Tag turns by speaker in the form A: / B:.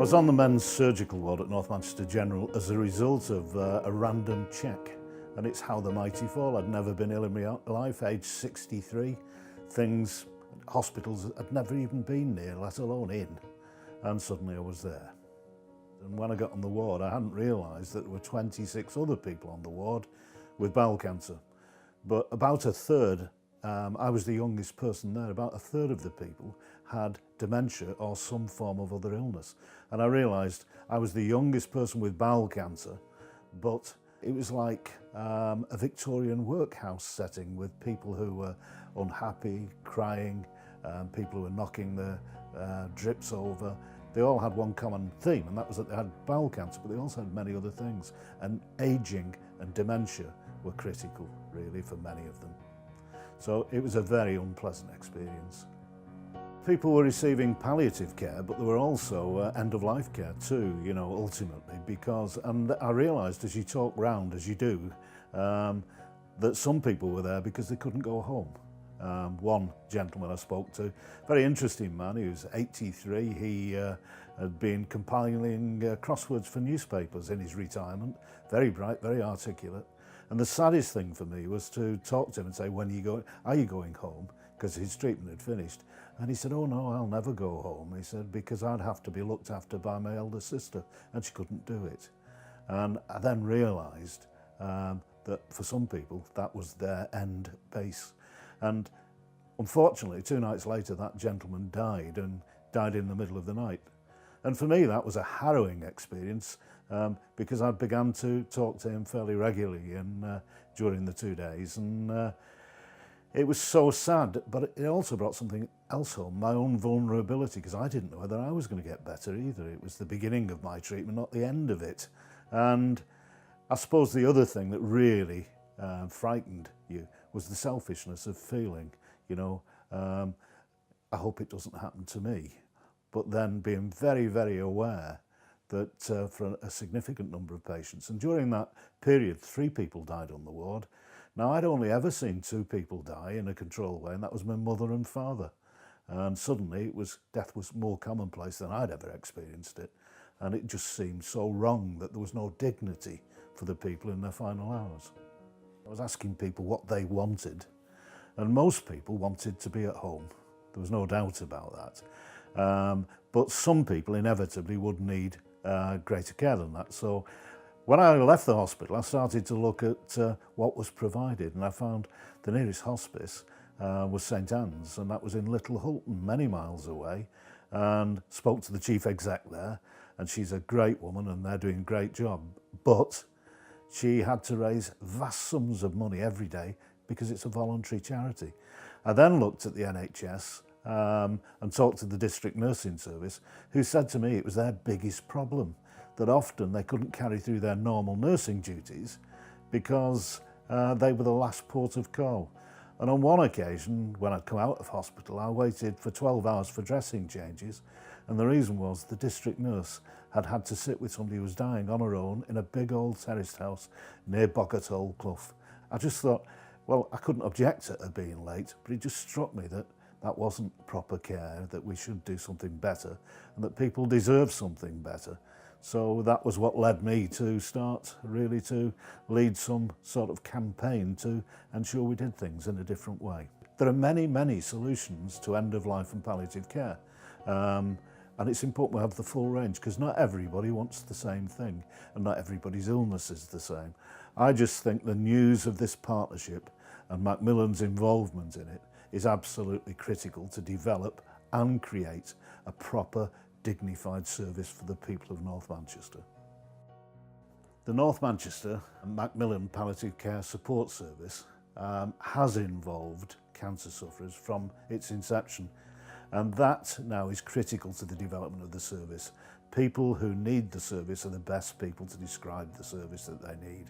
A: I was on the men's surgical ward at North Manchester General as a result of a random check, and it's how the mighty fall. I'd never been ill in my life, age 63, hospitals I'd never even been near, let alone in, and suddenly I was there. And when I got on the ward, I hadn't realised that there were 26 other people on the ward with bowel cancer. But about a third, I was the youngest person there, about a third of the people had dementia or some form of other illness. And I realised I was the youngest person with bowel cancer, but it was like a Victorian workhouse setting with people who were unhappy, crying, people who were knocking their drips over. They all had one common theme, and that was that they had bowel cancer, but they also had many other things. And ageing and dementia were critical, really, for many of them. So it was a very unpleasant experience. People were receiving palliative care, but there were also end-of-life care too, you know, ultimately, and I realised as you talk round, as you do, that some people were there because they couldn't go home. One gentleman I spoke to, very interesting man, he was 83, he had been compiling crosswords for newspapers in his retirement, very bright, very articulate. And the saddest thing for me was to talk to him and say, when are you going home? Because his treatment had finished. And he said, oh no, I'll never go home. He said, because I'd have to be looked after by my elder sister, and she couldn't do it. And I then realised that for some people, that was their end base. And unfortunately, 2 nights later, that gentleman died, and died in the middle of the night. And for me, that was a harrowing experience because I began to talk to him fairly regularly during the 2 days. And it was so sad, but it also brought something else home, my own vulnerability, because I didn't know whether I was going to get better either. It was the beginning of my treatment, not the end of it. And I suppose the other thing that really frightened you was the selfishness of feeling, you know, I hope it doesn't happen to me. But then being very, very aware that for a significant number of patients, and during that period, 3 people died on the ward. Now, I'd only ever seen 2 people die in a controlled way, and that was my mother and father. And suddenly death was more commonplace than I'd ever experienced it. And it just seemed so wrong that there was no dignity for the people in their final hours. I was asking people what they wanted, and most people wanted to be at home. There was no doubt about that. But some people inevitably would need greater care than that. So when I left the hospital, I started to look at what was provided, and I found the nearest hospice was St Anne's, and that was in Little Hulton, many miles away, and spoke to the chief exec there, and she's a great woman and they're doing a great job. But she had to raise vast sums of money every day because it's a voluntary charity. I then looked at the NHS and talked to the district nursing service, who said to me it was their biggest problem, that often they couldn't carry through their normal nursing duties because they were the last port of call. And on one occasion, when I'd come out of hospital, I waited for 12 hours for dressing changes, and the reason was the district nurse had to sit with somebody who was dying on her own in a big old terraced house near Boggart Clough. I just thought, well, I couldn't object to her being late, but it just struck me that that wasn't proper care, that we should do something better, and that people deserve something better. So that was what led me to start really to lead some sort of campaign to ensure we did things in a different way. There are many, many solutions to end-of-life and palliative care. And it's important we have the full range, because not everybody wants the same thing and not everybody's illness is the same. I just think the news of this partnership and Macmillan's involvement in it is absolutely critical to develop and create a proper, dignified service for the people of North Manchester. The North Manchester and Macmillan Palliative Care Support Service has involved cancer sufferers from its inception, and that now is critical to the development of the service. People who need the service are the best people to describe the service that they need.